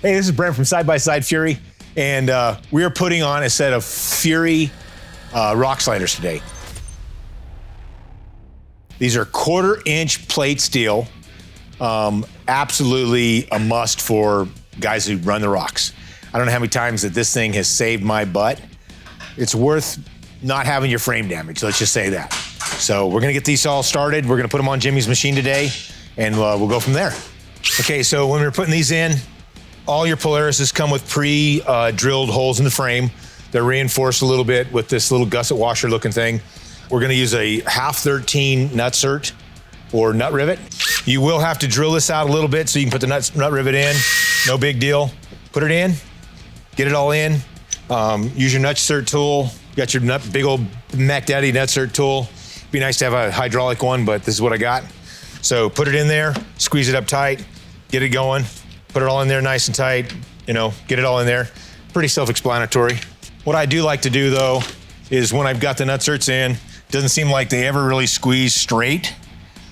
Hey, this is Brent from Side Fury, and we are putting on a set of Fury rock sliders today. These are 1/4-inch plate steel, absolutely a must for guys who run the rocks. I don't know how many times that this thing has saved my butt. It's worth not having your frame damaged, let's just say that. So we're gonna get these all started. We're gonna put them on Jimmy's machine today, and we'll go from there. Okay, so when we're putting these in, all your Polarises come with pre-drilled holes in the frame. They're reinforced a little bit with this little gusset washer looking thing. We're gonna use a 1/2-13 nutsert or nut rivet. You will have to drill this out a little bit so you can put the nut rivet in. No big deal. Put it in, get it all in. Use your nutsert tool. You got your big old Mac Daddy nutsert tool. Be nice to have a hydraulic one, but this is what I got. So put it in there, squeeze it up tight, get it going. Put it all in there nice and tight, you know, get it all in there. Pretty self-explanatory. What I do like to do though, is when I've got the nutserts in, doesn't seem like they ever really squeeze straight.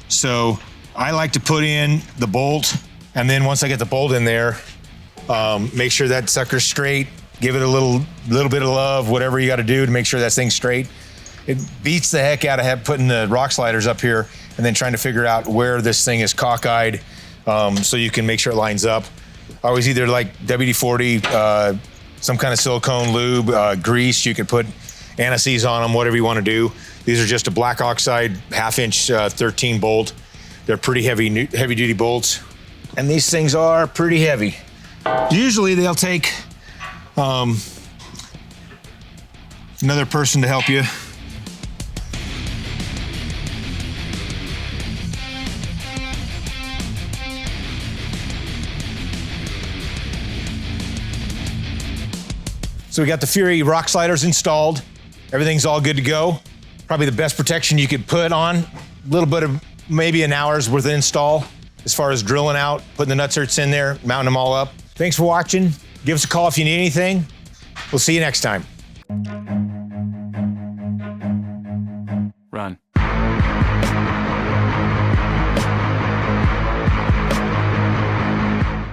So I like to put in the bolt, and then once I get the bolt in there, make sure that sucker's straight, give it a little bit of love, whatever you gotta do to make sure that thing's straight. It beats the heck out of putting the rock sliders up here and then trying to figure out where this thing is cockeyed, so you can make sure it lines up. I always either like WD-40, some kind of silicone lube, grease. You can put anti-seize on them, whatever you want to do. These are just a black oxide 1/2-inch 13 bolt. They're pretty heavy duty bolts, and these things are pretty heavy. Usually they'll take another person to help you. So we got the Fury rock sliders installed. Everything's all good to go. Probably the best protection you could put on. A little bit of maybe an hour's worth of install as far as drilling out, putting the nutserts in there, mounting them all up. Thanks for watching. Give us a call if you need anything. We'll see you next time. Run.